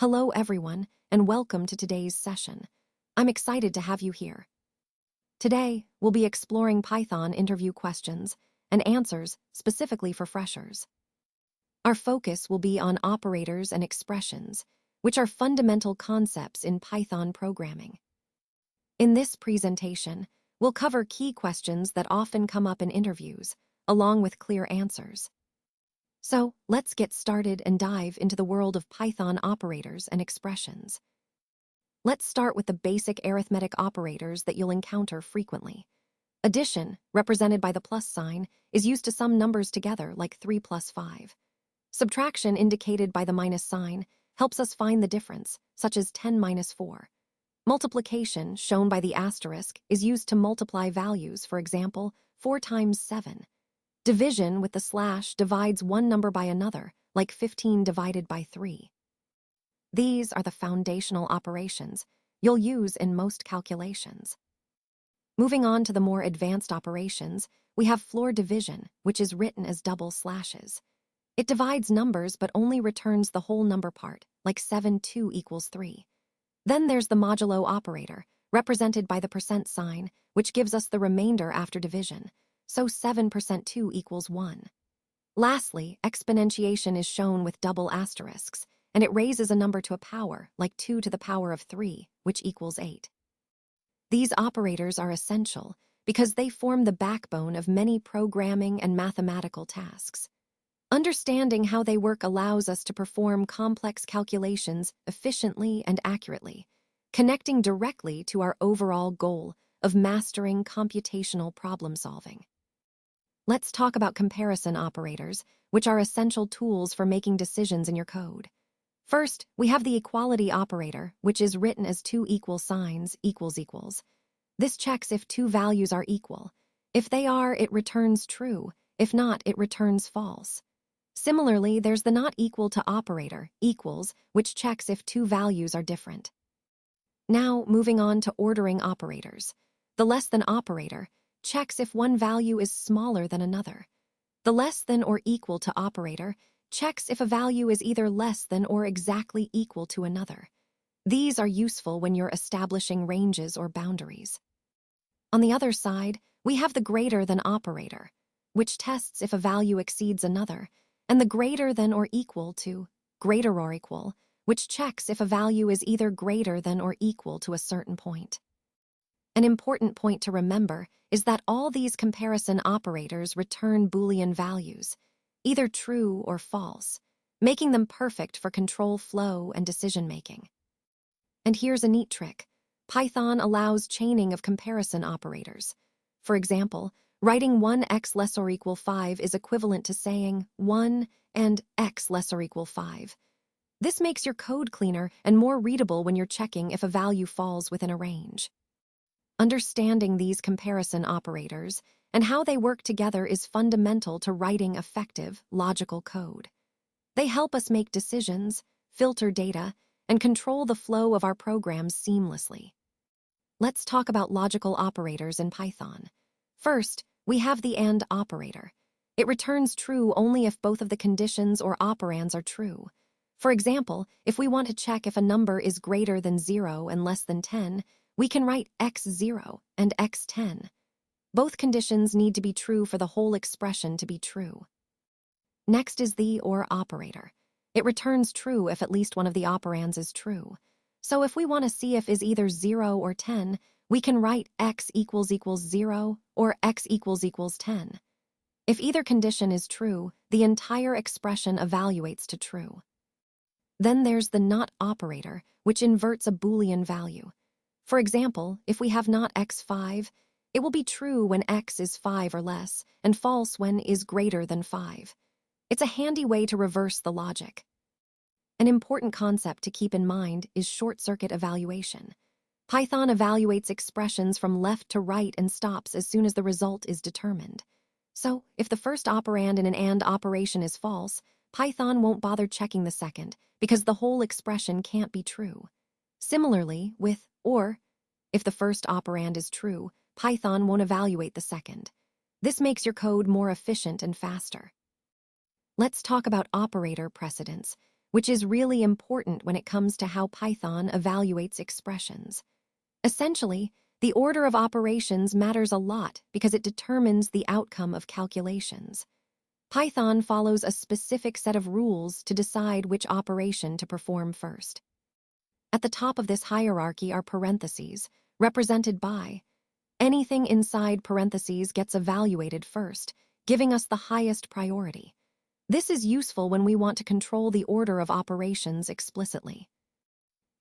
Hello everyone, and welcome to today's session. I'm excited to have you here. Today, we'll be exploring Python interview questions and answers specifically for freshers. Our focus will be on operators and expressions, which are fundamental concepts in Python programming. In this presentation, we'll cover key questions that often come up in interviews, along with clear answers. So, let's get started and dive into the world of Python operators and expressions. Let's start with the basic arithmetic operators that you'll encounter frequently. Addition, represented by the plus sign, is used to sum numbers together like 3 plus 5. Subtraction, indicated by the minus sign, helps us find the difference, such as 10 minus 4. Multiplication, shown by the asterisk, is used to multiply values, for example, 4 times 7. Division with the slash divides one number by another, like 15 divided by 3. These are the foundational operations you'll use in most calculations. Moving on to the more advanced operations, we have floor division, which is written as double slashes. It divides numbers but only returns the whole number part, like 7 2 equals 3. Then there's the modulo operator, represented by the percent sign, which gives us the remainder after division. So 7% 2 equals 1. Lastly, exponentiation is shown with double asterisks, and it raises a number to a power, like 2 to the power of 3, which equals 8. These operators are essential because they form the backbone of many programming and mathematical tasks. Understanding how they work allows us to perform complex calculations efficiently and accurately, connecting directly to our overall goal of mastering computational problem-solving. Let's talk about comparison operators, which are essential tools for making decisions in your code. First, we have the equality operator, which is written as two equal signs, equals equals. This checks if two values are equal. If they are, it returns true. If not, it returns false. Similarly, there's the not equal to operator, equals, which checks if two values are different. Now, moving on to ordering operators. The less than operator checks if one value is smaller than another. The less than or equal to operator checks if a value is either less than or exactly equal to another. These are useful when you're establishing ranges or boundaries. On the other side, we have the greater than operator, which tests if a value exceeds another, and the greater than or equal to, greater or equal, which checks if a value is either greater than or equal to a certain point. An important point to remember is that all these comparison operators return Boolean values, either true or false, making them perfect for control flow and decision-making. And here's a neat trick. Python allows chaining of comparison operators. For example, writing 1x less or equal 5 is equivalent to saying 1 and x less or equal 5. This makes your code cleaner and more readable when you're checking if a value falls within a range. Understanding these comparison operators and how they work together is fundamental to writing effective, logical code. They help us make decisions, filter data, and control the flow of our programs seamlessly. Let's talk about logical operators in Python. First, we have the AND operator. It returns true only if both of the conditions or operands are true. For example, if we want to check if a number is greater than 0 and less than 10, we can write x0 and x10. Both conditions need to be true for the whole expression to be true. Next is the OR operator. It returns true if at least one of the operands is true. So if we want to see if is either 0 or 10, we can write x equals 0 or x equals 10. If either condition is true, the entire expression evaluates to true. Then there's the NOT operator, which inverts a Boolean value. For example, if we have not x5, it will be true when x is 5 or less, and false when is greater than 5. It's a handy way to reverse the logic. An important concept to keep in mind is short-circuit evaluation. Python evaluates expressions from left to right and stops as soon as the result is determined. So, if the first operand in an AND operation is false, Python won't bother checking the second because the whole expression can't be true. Similarly, with OR, if the first operand is true, Python won't evaluate the second. This makes your code more efficient and faster. Let's talk about operator precedence, which is really important when it comes to how Python evaluates expressions. Essentially, the order of operations matters a lot because it determines the outcome of calculations. Python follows a specific set of rules to decide which operation to perform first. At the top of this hierarchy are parentheses, represented by. Anything inside parentheses gets evaluated first, giving us the highest priority. This is useful when we want to control the order of operations explicitly.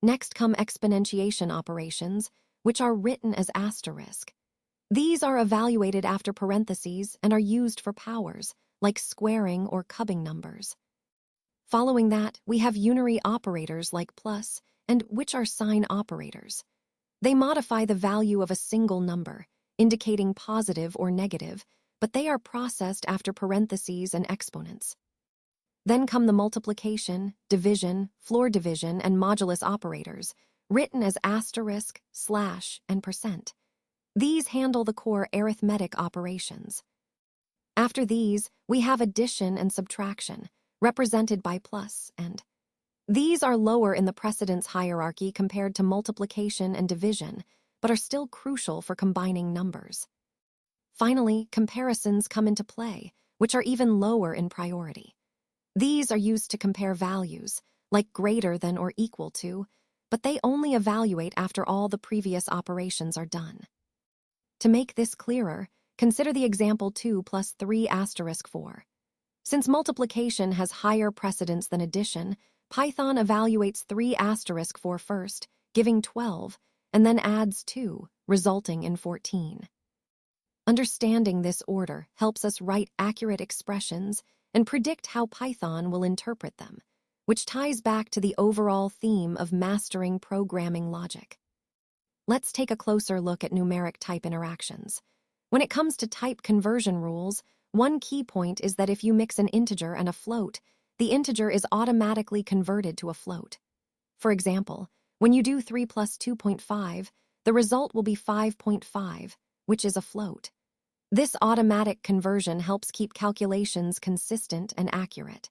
Next come exponentiation operations, which are written as asterisk. These are evaluated after parentheses and are used for powers, like squaring or cubbing numbers. Following that, we have unary operators like plus, and which are sign operators. They modify the value of a single number, indicating positive or negative, but they are processed after parentheses and exponents. Then come the multiplication, division, floor division, and modulus operators, written as asterisk, slash, and percent. These handle the core arithmetic operations. After these, we have addition and subtraction, represented by plus and. These are lower in the precedence hierarchy compared to multiplication and division, but are still crucial for combining numbers. Finally, comparisons come into play, which are even lower in priority. These are used to compare values, like greater than or equal to, but they only evaluate after all the previous operations are done. To make this clearer, consider the example 2 plus 3 asterisk 4. Since multiplication has higher precedence than addition, Python evaluates 3 asterisk 4 first, giving 12, and then adds 2, resulting in 14. Understanding this order helps us write accurate expressions and predict how Python will interpret them, which ties back to the overall theme of mastering programming logic. Let's take a closer look at numeric type interactions. When it comes to type conversion rules, one key point is that if you mix an integer and a float, the integer is automatically converted to a float. For example, when you do 3 plus 2.5, the result will be 5.5, which is a float. This automatic conversion helps keep calculations consistent and accurate.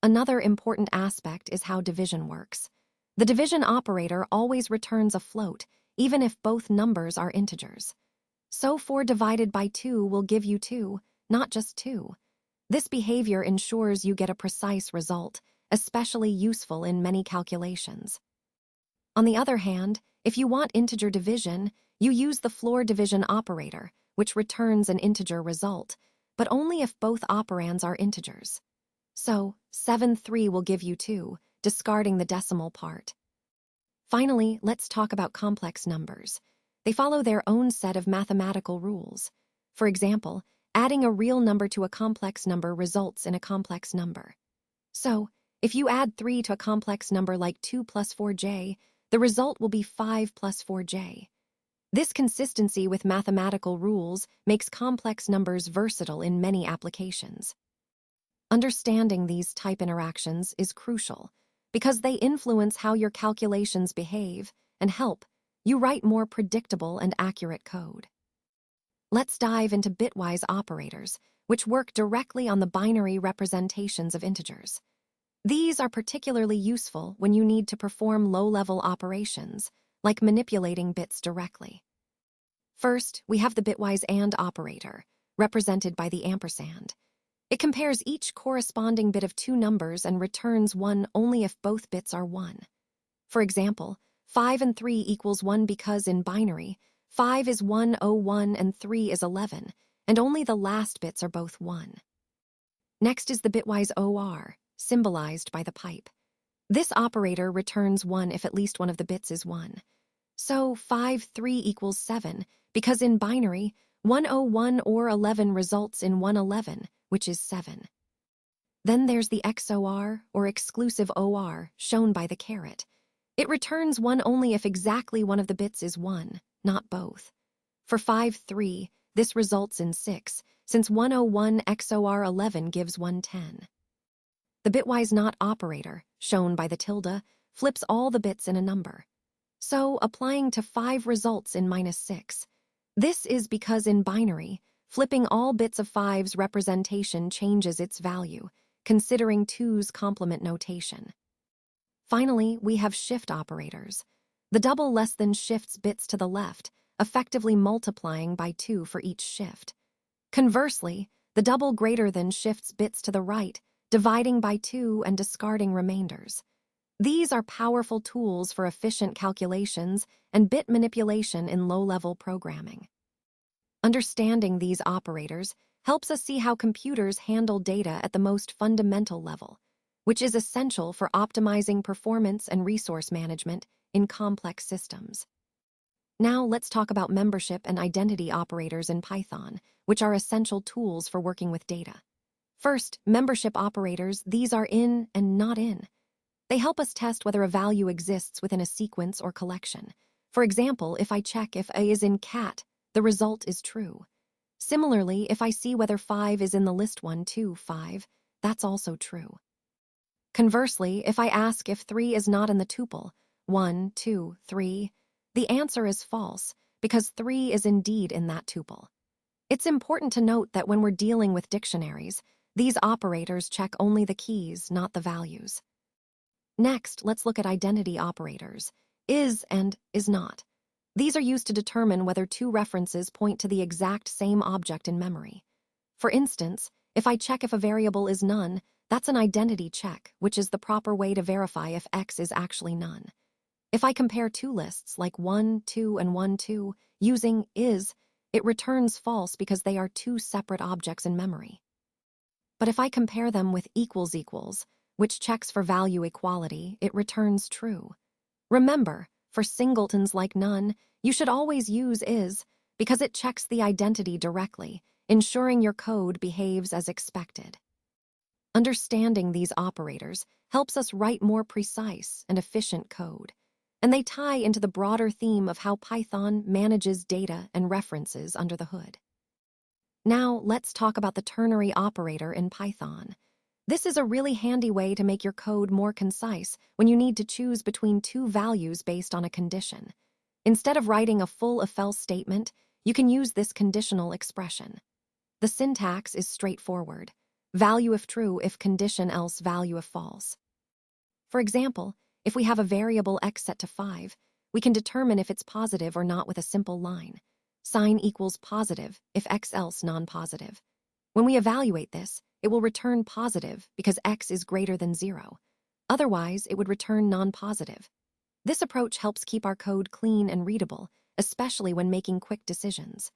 Another important aspect is how division works. The division operator always returns a float, even if both numbers are integers. So 4 divided by 2 will give you 2, not just 2. This behavior ensures you get a precise result, especially useful in many calculations. On the other hand, if you want integer division, you use the floor division operator, which returns an integer result, but only if both operands are integers. So, 7/3 will give you 2, discarding the decimal part. Finally, let's talk about complex numbers. They follow their own set of mathematical rules. For example, adding a real number to a complex number results in a complex number. So, if you add 3 to a complex number like 2 plus 4j, the result will be 5 plus 4j. This consistency with mathematical rules makes complex numbers versatile in many applications. Understanding these type interactions is crucial because they influence how your calculations behave and help you write more predictable and accurate code. Let's dive into bitwise operators, which work directly on the binary representations of integers. These are particularly useful when you need to perform low-level operations, like manipulating bits directly. First, we have the bitwise AND operator, represented by the ampersand. It compares each corresponding bit of two numbers and returns 1 only if both bits are 1. For example, 5 and 3 equals 1 because in binary, 5 is 101 and 3 is 11, and only the last bits are both 1. Next is the bitwise OR, symbolized by the pipe. This operator returns 1 if at least one of the bits is 1. So 5, 3 equals 7, because in binary, 101 or 11 results in 111, which is 7. Then there's the XOR, or exclusive OR, shown by the caret. It returns 1 only if exactly one of the bits is 1, not both. For 5, 3, this results in 6, since 101 XOR 11 gives 110. The bitwise NOT operator, shown by the tilde, flips all the bits in a number. So, applying to 5 results in -6. This is because in binary, flipping all bits of 5's representation changes its value, considering 2's complement notation. Finally, we have shift operators. The double less than shifts bits to the left, effectively multiplying by 2 for each shift. Conversely, the double greater than shifts bits to the right, dividing by 2 and discarding remainders. These are powerful tools for efficient calculations and bit manipulation in low-level programming. Understanding these operators helps us see how computers handle data at the most fundamental level, which is essential for optimizing performance and resource management in complex systems. Now let's talk about membership and identity operators in Python, which are essential tools for working with data. First, membership operators, these are in and not in. They help us test whether a value exists within a sequence or collection. For example, if I check if A is in cat, the result is true. Similarly, if I see whether 5 is in the list 1, 2, 5, that's also true. Conversely, if I ask if 3 is not in the tuple 1, 2, 3, the answer is false because 3 is indeed in that tuple. It's important to note that when we're dealing with dictionaries, these operators check only the keys, not the values. Next, let's look at identity operators, is and is not. These are used to determine whether two references point to the exact same object in memory. For instance, if I check if a variable is none, that's an identity check, which is the proper way to verify if X is actually none. If I compare two lists, like 1, 2, and 1, 2, using is, it returns false because they are two separate objects in memory. But if I compare them with equals equals, which checks for value equality, it returns true. Remember, for singletons like none, you should always use is because it checks the identity directly, ensuring your code behaves as expected. Understanding these operators helps us write more precise and efficient code, and they tie into the broader theme of how Python manages data and references under the hood. Now, let's talk about the ternary operator in Python. This is a really handy way to make your code more concise when you need to choose between two values based on a condition. Instead of writing a full if-else statement, you can use this conditional expression. The syntax is straightforward. Value if true, if condition, else value if false. For example, if we have a variable x set to 5, we can determine if it's positive or not with a simple line. Sign equals positive if x else non-positive. When we evaluate this, it will return positive because x is greater than 0. Otherwise, it would return non-positive. This approach helps keep our code clean and readable, especially when making quick decisions.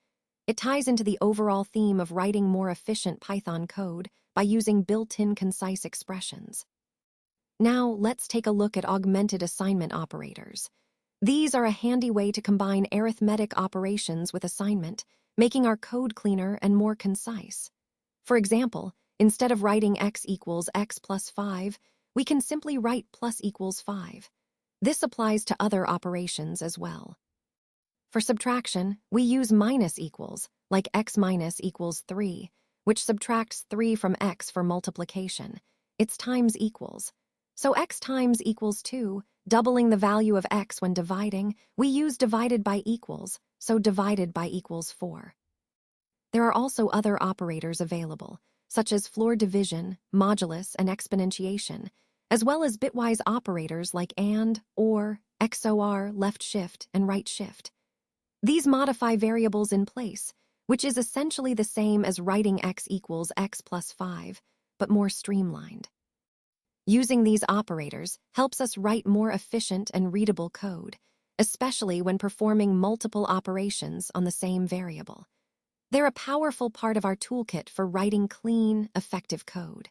It ties into the overall theme of writing more efficient Python code by using built-in concise expressions. Now, let's take a look at augmented assignment operators. These are a handy way to combine arithmetic operations with assignment, making our code cleaner and more concise. For example, instead of writing x equals x plus 5, we can simply write plus equals 5. This applies to other operations as well. For subtraction, we use minus equals, like x minus equals 3, which subtracts 3 from x for multiplication. It's times equals. So x times equals 2, doubling the value of x when dividing, we use divided by equals, so divided by equals 4. There are also other operators available, such as floor division, modulus, and exponentiation, as well as bitwise operators like AND, OR, XOR, left shift, and right shift. These modify variables in place, which is essentially the same as writing x equals x plus 5, but more streamlined. Using these operators helps us write more efficient and readable code, especially when performing multiple operations on the same variable. They're a powerful part of our toolkit for writing clean, effective code.